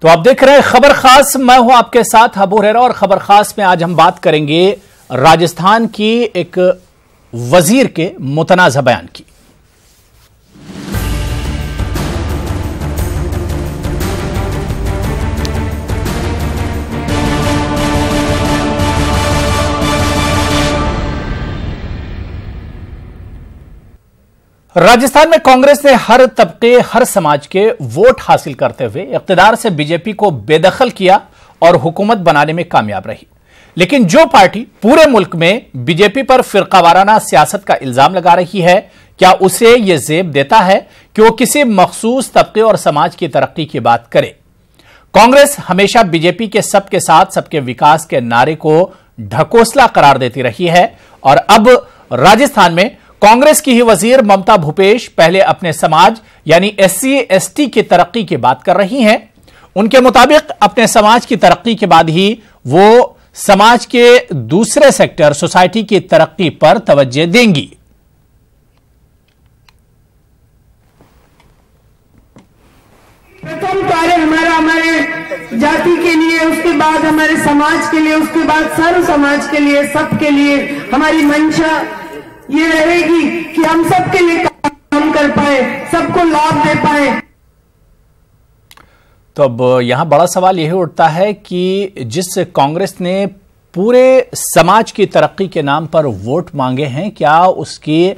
तो आप देख रहे हैं खबर खास, मैं हूं आपके साथ अबू हुरैरा। और खबर खास में आज हम बात करेंगे राजस्थान की एक वजीर के मुतनाज़ा बयान की। राजस्थान में कांग्रेस ने हर तबके हर समाज के वोट हासिल करते हुए इख्तिदार से बीजेपी को बेदखल किया और हुकूमत बनाने में कामयाब रही। लेकिन जो पार्टी पूरे मुल्क में बीजेपी पर फिरकावाराना सियासत का इल्जाम लगा रही है, क्या उसे यह जेब देता है कि वो किसी मखसूस तबके और समाज की तरक्की की बात करे? कांग्रेस हमेशा बीजेपी के सबके साथ सबके विकास के नारे को ढकोसला करार देती रही है और अब राजस्थान में कांग्रेस की ही वजीर ममता भूपेश पहले अपने समाज यानी एससी एसटी की तरक्की की बात कर रही हैं। उनके मुताबिक अपने समाज की तरक्की के बाद ही वो समाज के दूसरे सेक्टर सोसाइटी की तरक्की पर तवज्जो देंगी। प्रथम कार्य हमारे जाति के लिए, उसके बाद हमारे समाज के लिए, उसके बाद सर्व समाज के लिए, सबके लिए हमारी मंशा ये रहेगी कि हम सबके लिए काम कर पाए, सबको लाभ दे पाए। तो अब यहां बड़ा सवाल यह उठता है कि जिस कांग्रेस ने पूरे समाज की तरक्की के नाम पर वोट मांगे हैं, क्या उसकी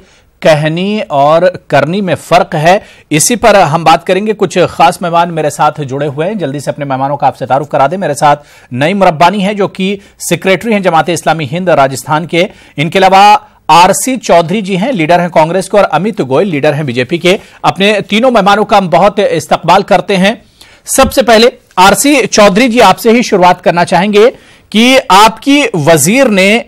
कहनी और करनी में फर्क है? इसी पर हम बात करेंगे। कुछ खास मेहमान मेरे साथ जुड़े हुए हैं, जल्दी से अपने मेहमानों का आपसे तारुफ करा दें। मेरे साथ नईम रब्बानी है जो कि सेक्रेटरी हैं जमात इस्लामी हिंद राजस्थान के। इनके अलावा आरसी चौधरी जी हैं, लीडर हैं कांग्रेस के, और अमित गोयल लीडर हैं बीजेपी के। अपने तीनों मेहमानों का हम बहुत इस्तकबाल करते हैं। सबसे पहले आरसी चौधरी जी, आपसे ही शुरुआत करना चाहेंगे कि आपकी वजीर ने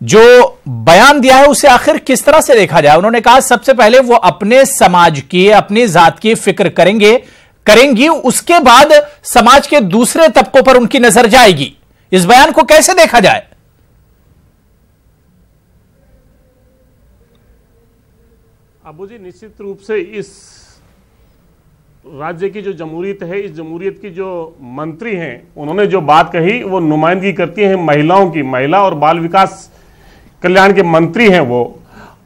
जो बयान दिया है उसे आखिर किस तरह से देखा जाए? उन्होंने कहा सबसे पहले वो अपने समाज की, अपनी जात की फिक्र करेंगी, उसके बाद समाज के दूसरे तबकों पर उनकी नजर जाएगी। इस बयान को कैसे देखा जाए? अबू जी, निश्चित रूप से इस राज्य की जो जमहूरियत है, इस जमहूरियत की जो मंत्री हैं, उन्होंने जो बात कही वो नुमाइंदगी करती है महिलाओं की। महिला और बाल विकास कल्याण के मंत्री हैं वो।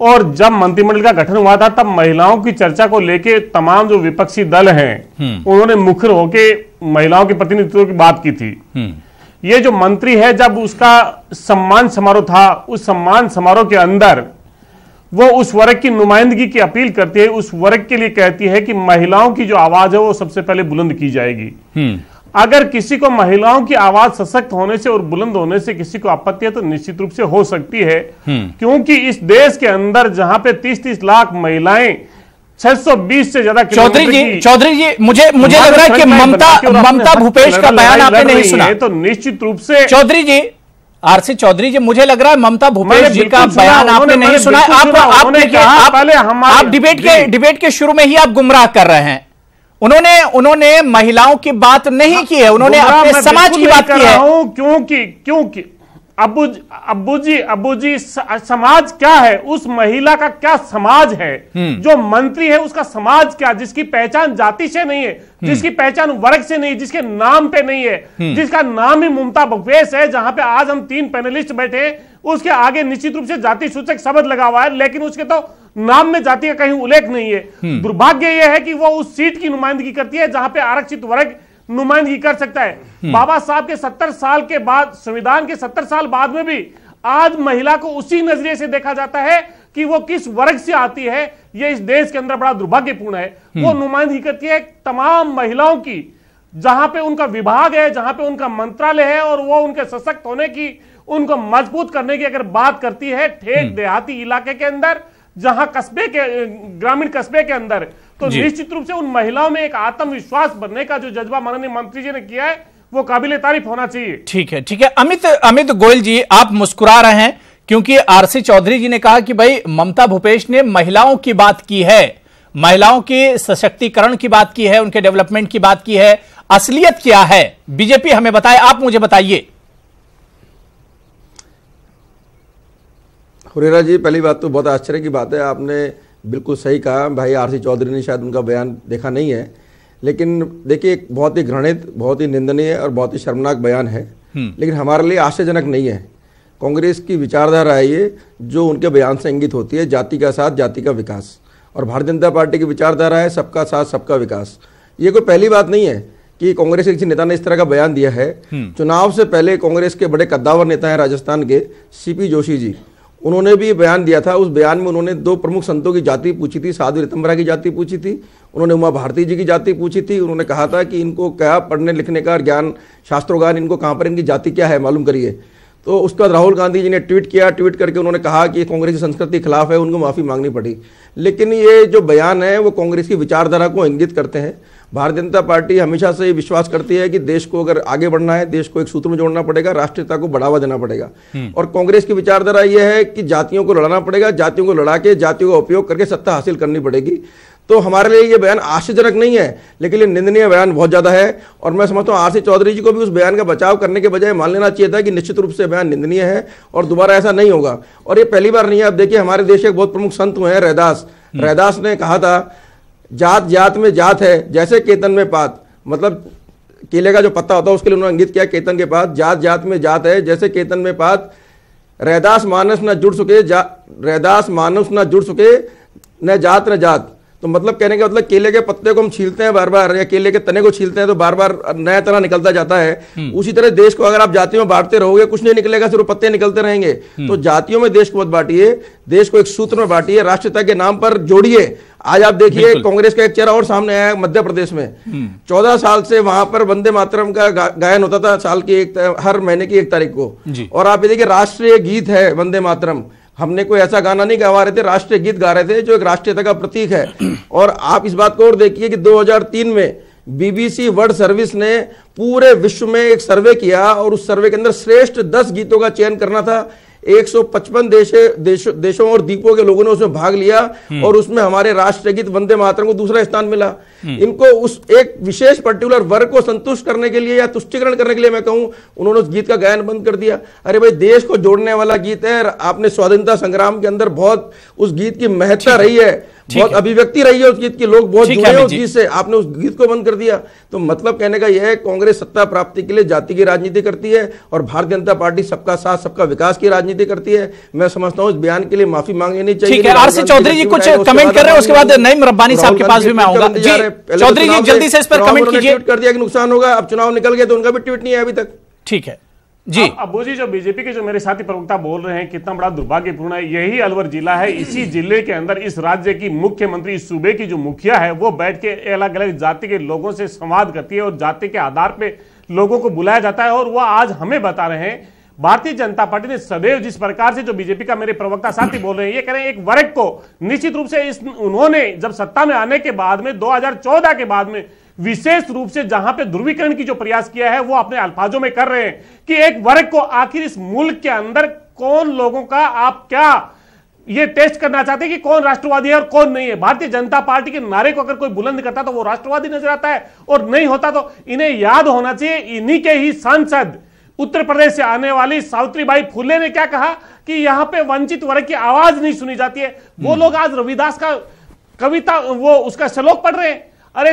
और जब मंत्रिमंडल का गठन हुआ था तब महिलाओं की चर्चा को लेके तमाम जो विपक्षी दल हैं उन्होंने मुखर होके महिलाओं के प्रतिनिधित्व की बात की थी। ये जो मंत्री है, जब उसका सम्मान समारोह था, उस सम्मान समारोह के अंदर वो उस वर्ग की नुमाइंदगी की अपील करती है, उस वर्ग के लिए कहती है कि महिलाओं की जो आवाज है वो सबसे पहले बुलंद की जाएगी। अगर किसी को महिलाओं की आवाज सशक्त होने से और बुलंद होने से किसी को आपत्ति है तो निश्चित रूप से हो सकती है, क्योंकि इस देश के अंदर जहां पे 30-30 लाख महिलाएं, 620 से ज्यादा चौधरी जी मुझे लग रहा है कि ममता भूपेश का बयान आपने नहीं सुना। तो निश्चित रूप से चौधरी जी, आरसी चौधरी जी, मुझे लग रहा है ममता भूपेश जी का बयान आपने नहीं सुना। आप डिबेट के शुरू में ही आप गुमराह कर रहे हैं। उन्होंने महिलाओं की बात नहीं की है, उन्होंने अपने समाज की बात की है। क्योंकि अब्बू जी समाज क्या है? उस महिला का क्या समाज है? जो मंत्री है उसका समाज क्या? जिसकी पहचान जाति से नहीं है, जिसकी पहचान वर्ग से नहीं, जिसके नाम पे नहीं है, जिसका नाम ही ममता भूपेश है। जहां पे आज हम 3 पैनलिस्ट बैठे हैं, उसके आगे निश्चित रूप से जाति सूचक शब्द लगा हुआ है, लेकिन उसके तो नाम में जाति का कहीं उल्लेख नहीं है। दुर्भाग्य यह है कि वो उस सीट की नुमाइंदगी करती है जहां पे आरक्षित वर्ग नुमाइंदगी कर सकता है। बाबा साहब के 70 साल के बाद, संविधान के 70 साल बाद में भी आज महिला को उसी नजरिए से देखा जाता है कि वो किस वर्ग से आती है। ये इस देश के अंदर बड़ा दुर्भाग्यपूर्ण है। वो नुमाइंदगी करती है तमाम महिलाओं की, जहां पे उनका विभाग है, जहां पे उनका मंत्रालय है, और वो उनके सशक्त होने की, उनको मजबूत करने की अगर बात करती है ठेठ देहाती इलाके के अंदर, जहां कस्बे के, ग्रामीण कस्बे के अंदर, तो निश्चित रूप से उन महिलाओं में एक आत्मविश्वास बनने का जो जज्बा माननीय मंत्री जी ने किया है वो काबिले तारीफ होना चाहिए। ठीक है। अमित गोयल जी, आप मुस्कुरा रहे हैं क्योंकि आरसी चौधरी जी ने कहा कि भाई ममता भूपेश ने महिलाओं की बात की है, महिलाओं के सशक्तिकरण की बात की है, उनके डेवलपमेंट की बात की है। असलियत क्या है बीजेपी हमें बताए, आप मुझे बताइए। हुरैरा जी, पहली बात तो बहुत आश्चर्य की बात है, आपने बिल्कुल सही कहा। भाई आरसी चौधरी ने शायद उनका बयान देखा नहीं है, लेकिन देखिए एक बहुत ही घृणित, बहुत ही निंदनीय और बहुत ही शर्मनाक बयान है, लेकिन हमारे लिए आश्चर्यजनक नहीं है। कांग्रेस की विचारधारा है ये जो उनके बयान से इंगित होती है, जाति का साथ जाति का विकास, और भारतीय जनता पार्टी की विचारधारा है सबका साथ सबका विकास। ये कोई पहली बात नहीं है कि कांग्रेस के किसी नेता ने इस तरह का बयान दिया है। चुनाव से पहले कांग्रेस के बड़े कद्दावर नेता हैं राजस्थान के सीपी जोशी जी, उन्होंने भी बयान दिया था। उस बयान में उन्होंने 2 प्रमुख संतों की जाति पूछी थी, साध्वी ऋतंभरा की जाति पूछी थी, उन्होंने उमा भारती जी की जाति पूछी थी। उन्होंने कहा था कि इनको क्या पढ़ने लिखने का ज्ञान, शास्त्रोज्ञान, इनको कहाँ पर इनकी जाति क्या है मालूम करिए। तो उसके बाद राहुल गांधी जी ने ट्वीट किया, ट्वीट करके उन्होंने कहा कि कांग्रेस की संस्कृति के खिलाफ है, उनको माफ़ी मांगनी पड़ी। लेकिन ये जो बयान है वो कांग्रेस की विचारधारा को इंगित करते हैं। भारतीय जनता पार्टी हमेशा से विश्वास करती है कि देश को अगर आगे बढ़ना है, देश को एक सूत्र में जोड़ना पड़ेगा, राष्ट्रीयता को बढ़ावा देना पड़ेगा। और कांग्रेस की विचारधारा यह है कि जातियों को लड़ना पड़ेगा, जातियों को लड़ा के जातियों का उपयोग करके सत्ता हासिल करनी पड़ेगी। तो हमारे लिए ये बयान आश्चर्यजनक नहीं है, लेकिन ये निंदनीय बयान बहुत ज़्यादा है। और मैं समझता हूँ आरसी चौधरी जी को भी उस बयान का बचाव करने के बजाय मान लेना चाहिए था कि निश्चित रूप से बयान निंदनीय है और दोबारा ऐसा नहीं होगा। और ये पहली बार नहीं है। अब देखिए हमारे देश के एक बहुत प्रमुख संत हुए हैं रैदास, रैदास ने कहा था जात जात में जात है जैसे केतन में पात, मतलब केले का जो पत्ता होता है उसके लिए उन्होंने इंगित किया केतन के पात, जात जात में जात है जैसे केतन में पात, रैदास मानस न जुड़ सके, रैदास मानस न जुड़ सके न जात न जात। तो मतलब कहने का मतलब केले के पत्ते को हम छीलते हैं बार बार, या केले के तने को छीलते हैं तो बार बार नया तरह निकलता जाता है। उसी तरह देश को अगर आप जातियों में बांटते रहोगे कुछ नहीं निकलेगा, सिर्फ पत्ते निकलते रहेंगे। तो जातियों में देश को मत बांटिए, देश को एक सूत्र में बांटिए, राष्ट्रीयता के नाम पर जोड़िए। आज आप देखिए कांग्रेस का एक चेहरा और सामने आया है मध्य प्रदेश में। 14 साल से वहां पर वंदे मातरम का गायन होता था साल की हर महीने की 1 तारीख को। और आप ये देखिए राष्ट्रीय गीत है वंदे मातरम, हमने कोई ऐसा गाना नहीं गा रहे थे, राष्ट्रीय गीत गा रहे थे जो एक राष्ट्रीयता का प्रतीक है। और आप इस बात को और देखिए कि 2003 में बीबीसी वर्ल्ड सर्विस ने पूरे विश्व में एक सर्वे किया और उस सर्वे के अंदर श्रेष्ठ 10 गीतों का चयन करना था। 155 देशों और द्वीपों के लोगों ने उसमें भाग लिया और उसमें हमारे राष्ट्रीय गीत वंदे मातरम को दूसरा स्थान मिला। इनको उस एक विशेष पर्टिकुलर वर्ग को संतुष्ट करने के लिए या तुष्टीकरण करने के लिए मैं कहूं उन्होंने उस गीत का गायन बंद कर दिया। अरे भाई देश को जोड़ने वाला गीत है, आपने स्वाधीनता संग्राम के अंदर बहुत उस गीत की महत्ता रही है, बहुत अभिव्यक्ति रही है उस गीत की, लोग बहुत जुड़े हैं उस गीत से, आपने उस गीत को बंद कर दिया। तो मतलब कहने का यह है कांग्रेस सत्ता प्राप्ति के लिए जाति की राजनीति करती है और भारतीय जनता पार्टी सबका साथ सबका विकास की राजनीति करती है। मैं समझता हूं इस बयान के लिए माफी मांग लेनी चाहिए। ठीक है, आरसी चौधरी जी कुछ कमेंट कर रहे हैं, उसके बाद नईम रब्बानी साहब के पास भी मैं आऊंगा। जी चौधरी जी जल्दी से इस पर कमेंट कीजिए। ट्वीट कर दिया कि नुकसान होगा, अब चुनाव निकल गए तो उनका भी ट्वीट नहीं है अभी तक। ठीक है जी। अब्बू जी जो बीजेपी के जो मेरे साथी प्रवक्ता बोल रहे हैं कितना बड़ा दुर्भाग्यपूर्ण है। यही अलवर जिला है, इसी जिले के अंदर इस राज्य की मुख्यमंत्री, इस सूबे की जो मुखिया है वो बैठ के अलग अलग जाति के लोगों से संवाद करती है और जाति के आधार पे लोगों को बुलाया जाता है। और वह आज हमें बता रहे हैं भारतीय जनता पार्टी ने सदैव जिस प्रकार से जो बीजेपी का मेरे प्रवक्ता साथी बोल रहे हैं, ये कह रहे हैं एक वर्ग को निश्चित रूप से उन्होंने जब सत्ता में आने के बाद में 2014 के बाद में विशेष रूप से जहां पे ध्रुवीकरण की जो प्रयास किया है वो अपने अल्फाजों में कर रहे हैं कि एक वर्ग को आखिर इस मुल्क के अंदर कौन लोगों का आप क्या ये टेस्ट करना चाहते हैं कि कौन राष्ट्रवादी है और कौन नहीं है। भारतीय जनता पार्टी के नारे को अगर कोई बुलंद करता तो वो राष्ट्रवादी नजर आता है और नहीं होता तो इन्हें याद होना चाहिए इन्हीं के ही सांसद उत्तर प्रदेश से आने वाली सावित्रीबाई फुले ने क्या कहा कि यहां पे वंचित वर्ग की आवाज नहीं सुनी जाती है। वो लोग आज रविदास का कविता वो उसका श्लोक पढ़ रहे हैं। अरे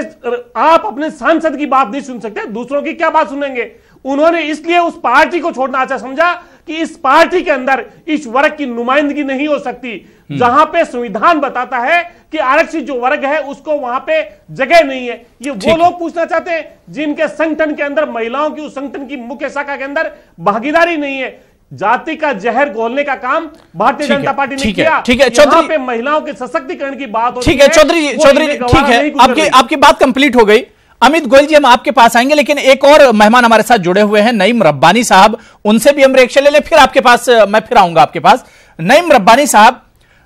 आप अपने सांसद की बात नहीं सुन सकते, दूसरों की क्या बात सुनेंगे। उन्होंने इसलिए उस पार्टी को छोड़ना अच्छा समझा कि इस पार्टी के अंदर इस वर्ग की नुमाइंदगी नहीं हो सकती। जहां पे संविधान बताता है कि आरक्षित जो वर्ग है उसको वहां पे जगह नहीं है। ये वो लोग पूछना चाहते हैं जिनके संगठन के अंदर महिलाओं की उस संगठन की मुख्य शाखा के अंदर भागीदारी नहीं है। जाति का जहर घोलने का काम भारतीय जनता पार्टी ने किया। ठीक है चौधरी, पे महिलाओं के सशक्तिकरण की बात होती है। ठीक है चौधरी, ठीक है, आपकी बात कंप्लीट हो गई। अमित गोयल जी हम आपके पास आएंगे, लेकिन एक और मेहमान हमारे साथ जुड़े हुए हैं नईम रब्बानी साहब, उनसे भी हम रिएक्शन ले लें, फिर आपके पास मैं फिर आऊंगा आपके पास। नईम रब्बानी साहब,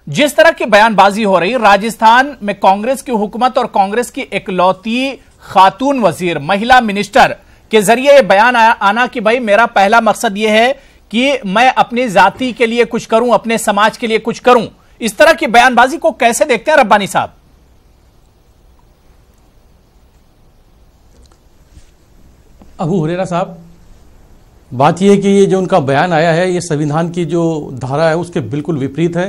जिस तरह की बयानबाजी हो रही, राजस्थान में कांग्रेस की हुकूमत और कांग्रेस की इकलौती खातून वजीर, महिला मिनिस्टर के जरिए यह बयान आना कि भाई मेरा पहला मकसद यह है कि मैं अपनी जाति के लिए कुछ करूं, अपने समाज के लिए कुछ करूं, इस तरह की बयानबाजी को कैसे देखते हैं रब्बानी साहब? अबू हुरैरा साहब, बात यह है कि ये जो उनका बयान आया है ये संविधान की जो धारा है उसके बिल्कुल विपरीत है।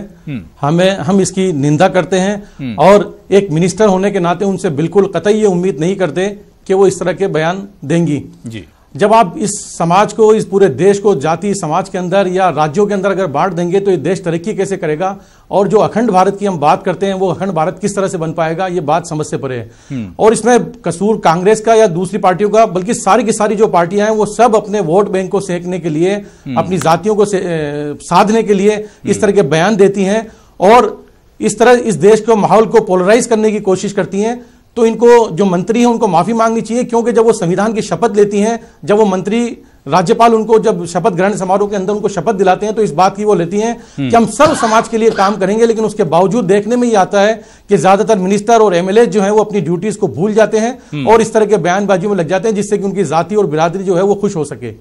हम इसकी निंदा करते हैं और एक मिनिस्टर होने के नाते उनसे बिल्कुल कतई ये उम्मीद नहीं करते कि वो इस तरह के बयान देंगी। जी। जब आप इस समाज को, इस पूरे देश को जाति समाज के अंदर या राज्यों के अंदर अगर बांट देंगे तो ये देश तरक्की कैसे करेगा? और जो अखंड भारत की हम बात करते हैं वो अखंड भारत किस तरह से बन पाएगा, ये बात समझ से परे है। और इसमें कसूर कांग्रेस का या दूसरी पार्टियों का, बल्कि सारी की सारी जो पार्टियां हैं वो सब अपने वोट बैंक को सेकने के लिए, अपनी जातियों को साधने के लिए इस तरह के बयान देती हैं और इस तरह इस देश को, माहौल को पोलराइज करने की कोशिश करती हैं। तो इनको, जो मंत्री हैं उनको माफी मांगनी चाहिए, क्योंकि जब वो संविधान की शपथ लेती हैं, जब वो मंत्री, राज्यपाल उनको जब शपथ ग्रहण समारोह के अंदर उनको शपथ दिलाते हैं तो इस बात की वो लेती हैं कि हम सब समाज के लिए काम करेंगे। लेकिन उसके बावजूद देखने में ये आता है कि ज्यादातर मिनिस्टर और एमएलए जो है वो अपनी ड्यूटीज को भूल जाते हैं और इस तरह के बयानबाजियों में लग जाते हैं जिससे कि उनकी जाति और बिरादरी जो है वो खुश हो सके।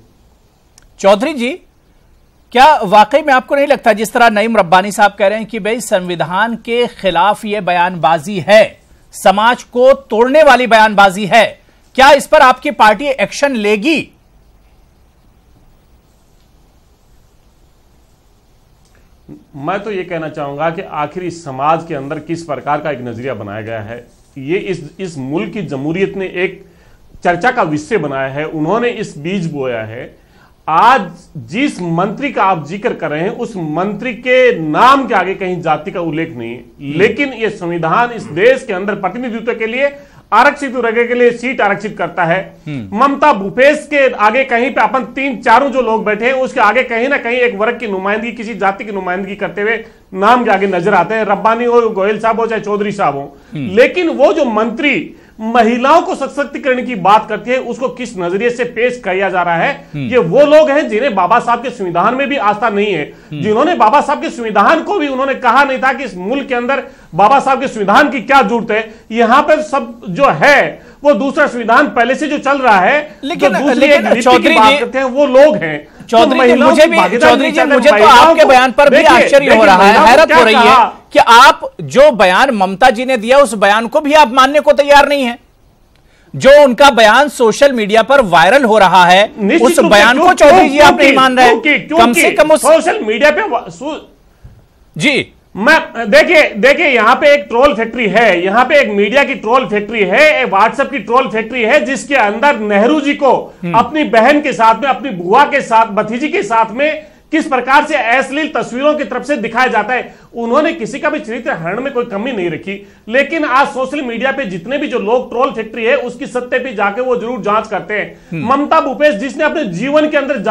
चौधरी जी, क्या वाकई में आपको नहीं लगता, जिस तरह नईम रब्बानी साहब कह रहे हैं कि भाई संविधान के खिलाफ ये बयानबाजी है, समाज को तोड़ने वाली बयानबाजी है, क्या इस पर आपकी पार्टी एक्शन लेगी? मैं तो ये कहना चाहूंगा कि आखिर इस समाज के अंदर किस प्रकार का एक नजरिया बनाया गया है, ये इस मुल्क की जमहूरियत ने एक चर्चा का विषय बनाया है। उन्होंने इस बीज बोया है। आज जिस मंत्री का आप जिक्र कर रहे हैं उस मंत्री के नाम के आगे कहीं जाति का उल्लेख नहीं है, लेकिन यह संविधान इस देश के अंदर प्रतिनिधित्व के लिए, आरक्षित वर्ग के लिए सीट आरक्षित करता है। ममता भूपेश के आगे कहीं पे अपन 3-4 जो लोग बैठे हैं उसके आगे कहीं ना कहीं एक वर्ग की नुमाइंदगी, किसी जाति की नुमाइंदगी करते हुए नाम के आगे नजर आते हैं, रब्बानी हो, गोयल साहब हो, चाहे चौधरी साहब हो। लेकिन वो जो मंत्री महिलाओं को सशक्तिकरण की बात करती है उसको किस नजरिए से पेश किया जा रहा है? ये वो लोग हैं जिन्हें बाबा साहब के संविधान में भी आस्था नहीं है, जिन्होंने बाबा साहब के संविधान को भी उन्होंने कहा नहीं था कि इस मुल्क के अंदर बाबा साहब के संविधान की क्या जरूरत है। यहां पर सब जो है वो दूसरा संविधान पहले से जो चल रहा है, लेकिन चौधरी बात करते हैं वो लोग हैं। चौधरी जी, मुझे तो आपके बयान पर भी आश्चर्य हो रहा है, हैरत हो रही है कि आप जो बयान ममता जी ने दिया उस बयान को भी आप मानने को तैयार नहीं है। जो उनका बयान सोशल मीडिया पर वायरल हो रहा है उस बयान को चौधरी जी आप नहीं मान रहे, कम से कम उस सोशल मीडिया पे जी। मैं देखिए यहां पे एक ट्रोल फैक्ट्री है, यहां पे एक मीडिया की ट्रोल फैक्ट्री है, एक व्हाट्सएप की ट्रोल फैक्ट्री है जिसके अंदर नेहरू जी को अपनी बहन के साथ में, अपनी बुआ के साथ, भतीजी के साथ में किस प्रकार से अश्लील तस्वीरों की तरफ से दिखाया जाता है। उन्होंने किसी का भी चरित्र हरण में कोई कमी नहीं रखी, लेकिन आज सोशल मीडिया पे जितने भी जो लोग ट्रोल फैक्ट्री है उसकी सत्य पे जाके वो जरूर जांच करते हैं। ममता भूपेश जिसने अपने जीवन के अंदर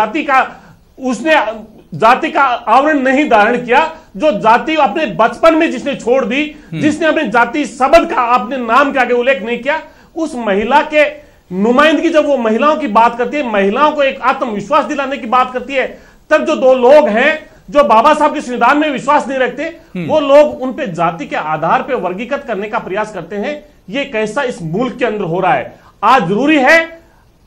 जाति का आवरण नहीं धारण किया, जो जाति अपने बचपन में जिसने छोड़ दी, जिसने अपने जाति शब्द का अपने नाम के आगे उल्लेख नहीं किया, उस महिला के नुमाइंदगी जब वो महिलाओं की बात करती है, महिलाओं को एक आत्मविश्वास दिलाने की बात करती है, तब जो दो लोग हैं जो बाबा साहब के संविधान में विश्वास नहीं रखते, वो लोग उन पे जाति के आधार पे वर्गीकृत करने का प्रयास करते हैं। ये कैसा इस मुल्क के अंदर हो रहा है? आज जरूरी है,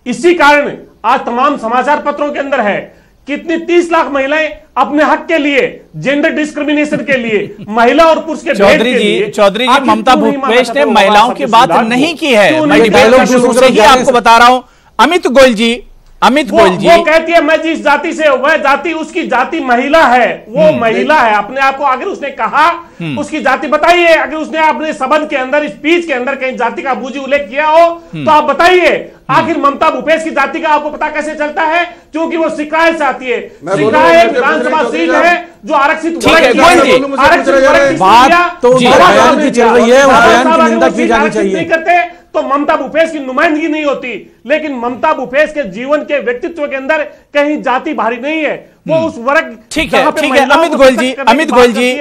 इसी कारण आज तमाम समाचार पत्रों के अंदर है कितनी 30 लाख महिलाएं अपने हक के लिए, जेंडर डिस्क्रिमिनेशन के लिए, महिला और पुरुष के भेद के लिए। चौधरी जी, ममता भूपेश ने महिलाओं की बात नहीं की है, मैं डिबेट शुरू से ही आपको बता रहा हूं। अमित गोयल जी, वो कहती है मैं जिस जाति से, वह जाति, उसकी जाति महिला है, वो महिला है अपने आप को। अगर उसने कहा उसकी जाति बताइए, अगर उसने अपने शब्द के अंदर, स्पीच के अंदर कहीं जाति का बूझी उल्लेख किया हो तो आप बताइए। आखिर ममता भूपेश की जाति का आपको पता कैसे चलता है? क्योंकि वो शिकायत से आती है। शिकायत विधानसभा सीट है जो आरक्षित बात तो बयान की चल रही है, बयान की निंदा की जानी चाहिए। करते तो ममता भूपेश की नुमाइंदगी नहीं होती, लेकिन ममता भूपेश के जीवन के व्यक्तित्व के अंदर कहीं जाति भारी नहीं है, वो उस वर्ग। ठीक है अमित गोयल जी,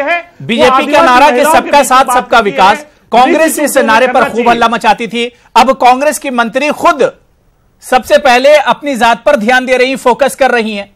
बीजेपी का नारा कि सबका साथ सबका विकास, कांग्रेस इस नारे पर खूब हल्ला मचाती थी। अब कांग्रेस की मंत्री खुद सबसे पहले अपनी जात पर ध्यान दे रही, फोकस कर रही हैं।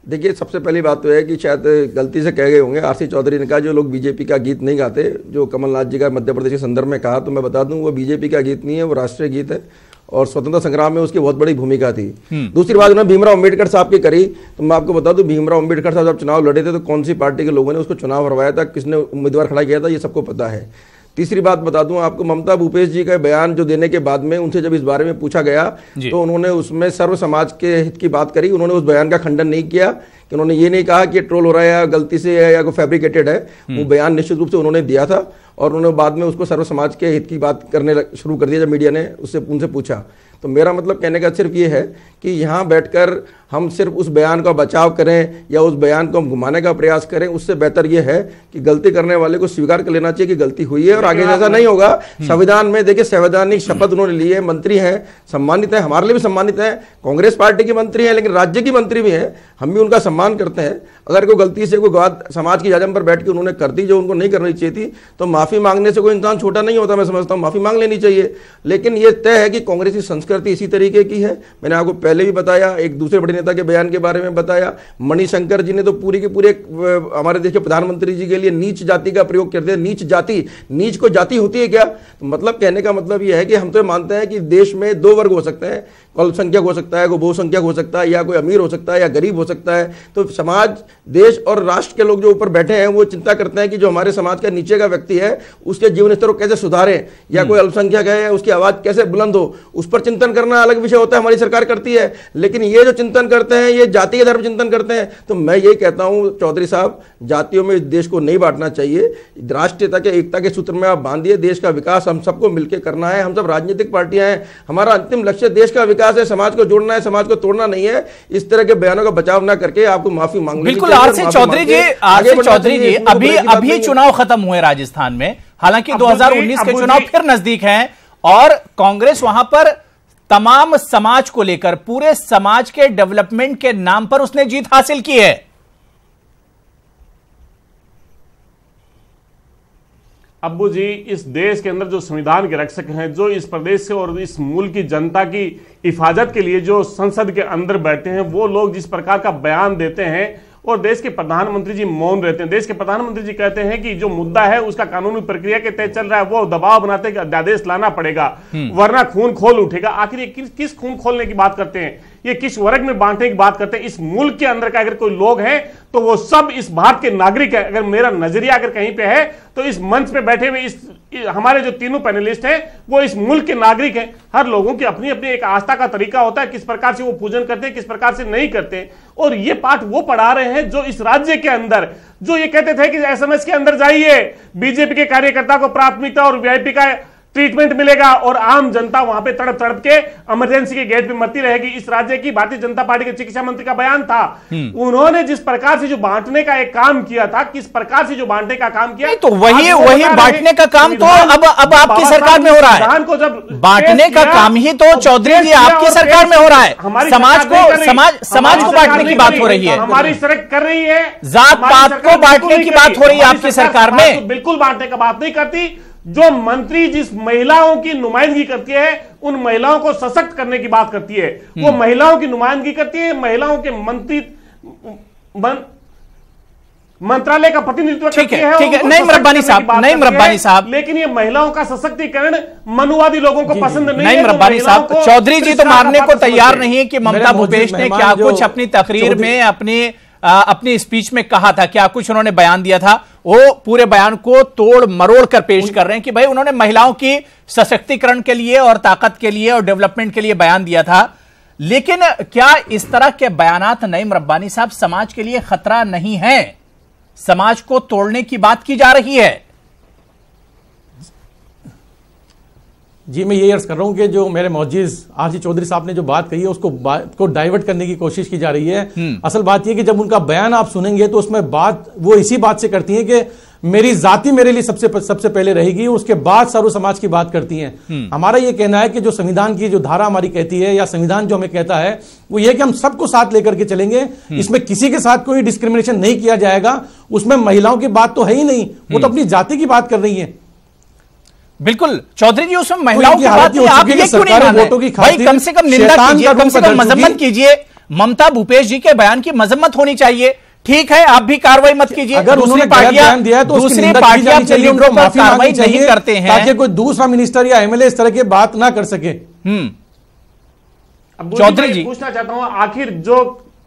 देखिए, सबसे पहली बात तो है कि शायद गलती से कह गए होंगे, आरसी चौधरी ने कहा जो लोग बीजेपी का गीत नहीं गाते, जो कमलनाथ जी का मध्य प्रदेश के संदर्भ में कहा, तो मैं बता दूं वो बीजेपी का गीत नहीं है, वो राष्ट्रीय गीत है और स्वतंत्रता संग्राम में उसकी बहुत बड़ी भूमिका थी। दूसरी बात उन्होंने भीमराव अम्बेडकर साहब की करी, तो मैं आपको बता दूं भीमराव अम्बेडकर साहब जब चुनाव लड़े थे तो कौन सी पार्टी के लोगों ने उसको चुनाव हरवाया था, किसने उम्मीदवार खड़ा किया था, ये सबको पता है। तीसरी बात बता दूं आपको, ममता भूपेश जी का बयान जो देने के बाद में उनसे जब इस बारे में पूछा गया तो उन्होंने उसमें सर्व समाज के हित की बात करी। उन्होंने उस बयान का खंडन नहीं किया कि उन्होंने ये नहीं कहा कि ट्रोल हो रहा है या गलती से है या कोई फैब्रिकेटेड है। वो बयान निश्चित रूप से उन्होंने दिया था और उन्होंने बाद में उसको सर्व समाज के हित की बात करने शुरू कर दिया जब मीडिया ने उनसे पूछा। तो मेरा मतलब कहने का सिर्फ ये है कि यहाँ बैठकर हम सिर्फ उस बयान का बचाव करें या उस बयान को हम घुमाने का प्रयास करें, उससे बेहतर ये है कि गलती करने वाले को स्वीकार कर लेना चाहिए कि गलती हुई है और आगे जैसा नहीं होगा। संविधान में देखिए, संवैधानिक शपथ उन्होंने ली है, मंत्री हैं, सम्मानित है, हमारे लिए भी सम्मानित है, कांग्रेस पार्टी की मंत्री है लेकिन राज्य की मंत्री भी है, हम भी उनका सम्मान करते हैं। अगर कोई गलती से कोई बात समाज की जाजम पर बैठ के उन्होंने कर दी जो उनको नहीं करनी चाहिए थी, तो माफी मांगने से कोई इंसान छोटा नहीं होता। मैं समझता हूँ माफी मांग लेनी चाहिए, लेकिन ये तय है कि कांग्रेस की संस्कृति इसी तरीके की है। मैंने आपको पहले भी बताया, एक दूसरे बड़े नेता के बयान के बारे में बताया। मणिशंकर जी ने तो पूरी के पूरे हमारे देश के प्रधानमंत्री जी के लिए नीच जाति का प्रयोग करते हैं। नीच जाति, नीच को जाति होती है क्या? तो मतलब कहने का मतलब यह है कि हम तो मानते हैं कि देश में दो वर्ग हो सकते हैं, अल्पसंख्यक हो सकता है, कोई बहुसंख्यक हो सकता है, या कोई अमीर हो सकता है या गरीब हो सकता है। तो समाज, देश और राष्ट्र के लोग जो ऊपर बैठे हैं वो चिंता करते हैं कि जो हमारे समाज का नीचे का व्यक्ति है उसके जीवन स्तर को कैसे सुधारें, या कोई अल्पसंख्यक है उसकी आवाज कैसे बुलंद हो, उस पर चिंतन करना अलग विषय होता है, हमारी सरकार करती है। लेकिन ये जो चिंतन करते हैं ये जाति के धर्म चिंतन करते हैं। तो मैं यही कहता हूं चौधरी साहब, जातियों में इस देश को नहीं बांटना चाहिए। राष्ट्रीयता के, एकता के सूत्र में आप बांधिए। देश का विकास हम सबको मिलकर करना है। हम सब राजनीतिक पार्टियां हैं, हमारा अंतिम लक्ष्य देश का विकास है, समाज को जोड़ना है, समाज को तोड़ना नहीं है। इस तरह के बयानों का बचाव ना करके आपको माफी मांगनी चाहिए। बिल्कुल। आर सी चौधरी जी, अभी चुनाव खत्म हुए राजस्थान में, हालांकि 2019 के चुनाव फिर नजदीक हैं और कांग्रेस वहां पर तमाम समाज को लेकर, पूरे समाज के डेवलपमेंट के नाम पर उसने जीत हासिल की है। अब्बू जी, इस देश के अंदर जो संविधान के रक्षक हैं, जो इस प्रदेश से और इस मुल्क की जनता की हिफाजत के लिए जो संसद के अंदर बैठे हैं, वो लोग जिस प्रकार का बयान देते हैं और देश के प्रधानमंत्री जी मौन रहते हैं। देश के प्रधानमंत्री जी कहते हैं कि जो मुद्दा है उसका कानूनी प्रक्रिया के तहत चल रहा है, वो दबाव बनाते हैं कि अध्यादेश लाना पड़ेगा वरना खून खोल उठेगा। आखिर ये किस खून खोलने की बात करते हैं, ये किस वर्ग में बांटने की बात करते हैं? इस मुल्क के अंदर का अगर कोई लोग हैं तो वो सब इस भारत के नागरिक है। अगर मेरा नजरिया अगर कहीं पे है तो इस मंच पे बैठे हुए हमारे जो तीनों पैनलिस्ट हैं वो इस मुल्क के नागरिक हैं। हर लोगों की अपनी अपनी एक आस्था का तरीका होता है, किस प्रकार से वो पूजन करते हैं, किस प्रकार से नहीं करते। और ये पाठ वो पढ़ा रहे हैं जो इस राज्य के अंदर, जो ये कहते थे कि एसएमएस के अंदर जाइए, बीजेपी के कार्यकर्ता को प्राथमिकता और वीआईपी का ट्रीटमेंट मिलेगा और आम जनता वहां पे तड़प तड़प के इमरजेंसी के गेट पे मरती रहेगी। इस राज्य की भारतीय जनता पार्टी के चिकित्सा मंत्री का बयान था। उन्होंने जिस प्रकार से जो बांटने का एक काम किया था, किस प्रकार से जो बांटने का काम किया, तो वही बांटने का काम तो अब आपकी सरकार में हो रहा है। को जब बांटने का काम ही तो चौधरी जी आपकी सरकार में हो रहा है। समाज को बांटने की बात हो रही है, हमारी सरकार कर रही है। जात पात को बांटने की बात हो रही है आपकी सरकार में, बिल्कुल बांटने का बात नहीं करती। जो मंत्री जिस महिलाओं की नुमाइंदगी करती है उन महिलाओं को सशक्त करने की बात करती है, वो महिलाओं की नुमाइंदगी करती है, महिलाओं के मंत्रालय का प्रतिनिधित्व करती है। ठीक है, नहीं मरब्बानी साहब, लेकिन ये महिलाओं का सशक्तिकरण मनुवादी लोगों को पसंद नहीं मरब्बानी साहब, चौधरी जी तो मानने को तैयार नहीं है कि ममता भूपेश ने क्या कुछ अपनी तकरीर में, अपनी स्पीच में कहा था, क्या कुछ उन्होंने बयान दिया था। वो पूरे बयान को तोड़ मरोड़ कर पेश कर रहे हैं कि भाई उन्होंने महिलाओं की सशक्तिकरण के लिए और ताकत के लिए और डेवलपमेंट के लिए बयान दिया था। लेकिन क्या इस तरह के बयानात, नईम रब्बानी साहब, समाज के लिए खतरा नहीं है? समाज को तोड़ने की बात की जा रही है। जी, मैं ये अर्ज कर रहा हूं कि जो मेरे मौजूद आरसी चौधरी साहब ने जो बात कही है उसको डाइवर्ट करने की कोशिश की जा रही है। असल बात यह कि जब उनका बयान आप सुनेंगे तो उसमें बात वो इसी बात से करती है कि मेरी जाति मेरे लिए सबसे पहले रहेगी, उसके बाद सर्व समाज की बात करती हैं। हमारा यह कहना है कि जो संविधान की जो धारा हमारी कहती है या संविधान जो हमें कहता है वो ये कि हम सबको साथ लेकर के चलेंगे, इसमें किसी के साथ कोई डिस्क्रिमिनेशन नहीं किया जाएगा। उसमें महिलाओं की बात तो है ही नहीं, वो तो अपनी जाति की बात कर रही है। बिल्कुल चौधरी जी, उसमें महिलाओं की बात नहीं, आप ये क्यों नहीं मान रहे? भाई कम से कम निंदा कीजिए, कम से कम मजम्मत कीजिए। ममता भूपेश जी के बयान की मजम्मत होनी चाहिए। ठीक है, आप भी कार्रवाई मत कीजिए। अगर दूसरी पार्टियां दिया है तो दूसरी पार्टियां चलिए उनको माफी कार्रवाई नहीं करते हैं ताकि कोई दूसरा मिनिस्टर या एमएलए इस तरह की बात ना कर सके। चौधरी जी, पूछना चाहता हूं, आखिर जो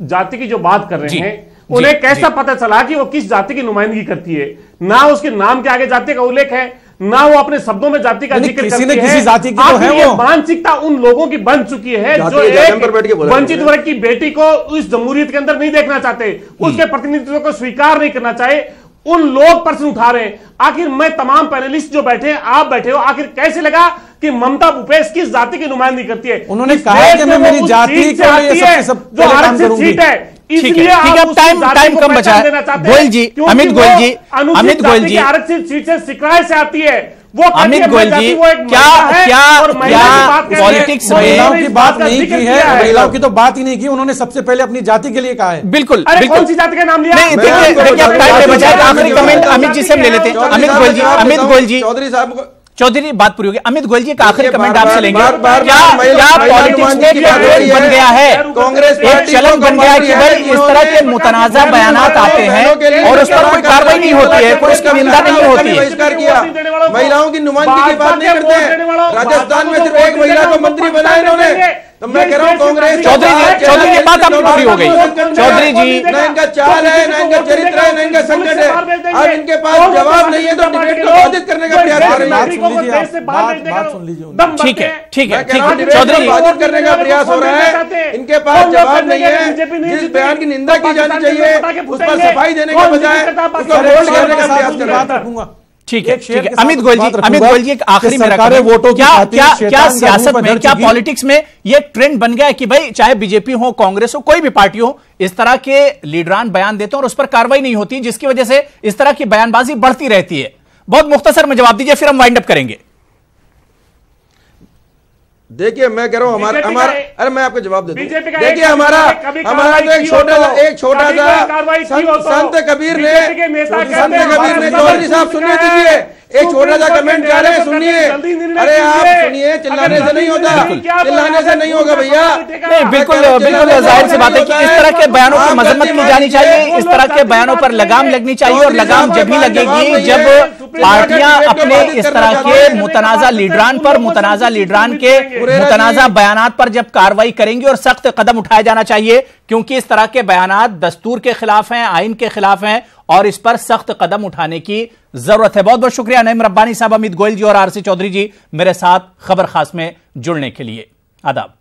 जाति की जो बात कर रहे हैं उन्हें कैसा पता चला कि वो किस जाति की नुमाइंदगी करती है? ना उसके नाम के आगे जाति का उल्लेख है, ना वो अपने शब्दों में जाति का जिक्र करती है। किसी जाति की तो है वो मानसिकता उन लोगों की बन चुकी है जो एक वंचित वर्ग की बेटी को इस जमहूरियत के अंदर नहीं देखना चाहते, उसके प्रतिनिधित्व को स्वीकार नहीं करना चाहे। उन लोग प्रश्न उठा रहे हैं। आखिर मैं तमाम पैनलिस्ट जो बैठे हैं, आप बैठे हो, आखिर कैसे लगा कि ममता भूपेश किस जाति की नुमाइंदगी करती है? उन्होंने कहा कि मैं मेरी जाति को जो आरक्षित सीट है, इसलिए अब टाइम कम बचा है। गोयल जी, अमित गोयल जी आरक्षित सीट से शिकाय से आती है। वो अमित गोयल जी, क्या पॉलिटिक्स में महिलाओं की बात नहीं की है? महिलाओं की तो बात ही नहीं की, उन्होंने सबसे पहले अपनी जाति के लिए कहा है। बिल्कुल, कौन सी जाति का नाम लिया? नहीं, देखिए टाइम में बचा है। आखिरी कमेंट अमित जी से ले लेते हैं। अमित गोयल जी चौधरी बात पूरी होगी। अमित गोयल जी का आखिरी कमेंट आपसे लेंगे। क्या पॉलिटिक्स में ट्रेंड बन गया है, एक चलन बन गया कि भाई इस तरह के मुतनाज़ा बयानात आते हैं और उस पर कोई कार्रवाई नहीं होती है, कोई उसकी निंदा नहीं होती है? महिलाओं की नुमाइंदगी की बात नहीं करते हैं। राजस्थान में सिर्फ एक महिला को मंत्री बनाया इन्होंने, तो मैं कह रहा हूं कांग्रेस चौधरी की बात आपकी पूरी हो गई। चौधरी जी, न इनका चाल है, न इनका चरित्र है, न इनका संकट है। अब इनके पास जवाब नहीं है तो डिबेट को बाधित करने का प्रयास कर रहे हैं। ठीक है चौधरी, बाधित करने का प्रयास हो रहा है। इनके पास जवाब नहीं है। जिस बयान की निंदा की जानी चाहिए उस पर सफाई देने के बजाय उसको होल्ड करने का प्रयास कर रहे हैं। ठीक है। अमित गोयल जी एक आखिरी में क्या सियासत में, क्या पॉलिटिक्स में ये ट्रेंड बन गया है कि भाई चाहे बीजेपी हो, कांग्रेस हो, कोई भी पार्टी हो, इस तरह के लीडरान बयान देते हैं और उस पर कार्रवाई नहीं होती, जिसकी वजह से इस तरह की बयानबाजी बढ़ती रहती है? बहुत मुख्तसर में जवाब दीजिए, फिर हम वाइंड अप करेंगे। देखिए मैं कह रहा हूं हमारा अरे मैं आपको जवाब देता हूं। देखिए हमारा तो एक छोटा सा संत कबीर ने चौधरी साहब सुनिए, दीजिए एक छोटा सा कमेंट जा रहे हैं, सुनिए। अरे आप सुनिए, चिल्लाने से नहीं होता, चिल्लाने से नहीं होगा भैया। नहीं, बिल्कुल जाहिर सी बात है कि इस तरह के बयानों पर मजम्मत की जानी चाहिए, इस तरह के बयानों पर लगाम लगनी चाहिए, और लगाम जब भी लगेगी जब पार्टियां अपने इस तरह के मुतनाज़ा लीडरान पर, मुतनाज़ा लीडरान के मुतनाज़ा बयानात पर जब कार्रवाई करेंगी और सख्त कदम उठाया जाना चाहिए, क्योंकि इस तरह के बयानात दस्तूर के खिलाफ हैं, आइन के खिलाफ हैं, और इस पर सख्त कदम उठाने की जरूरत है। बहुत बहुत शुक्रिया नईम रब्बानी साहब, अमित गोयल जी और आरसी चौधरी जी मेरे साथ खबर खास में जुड़ने के लिए। आदाब।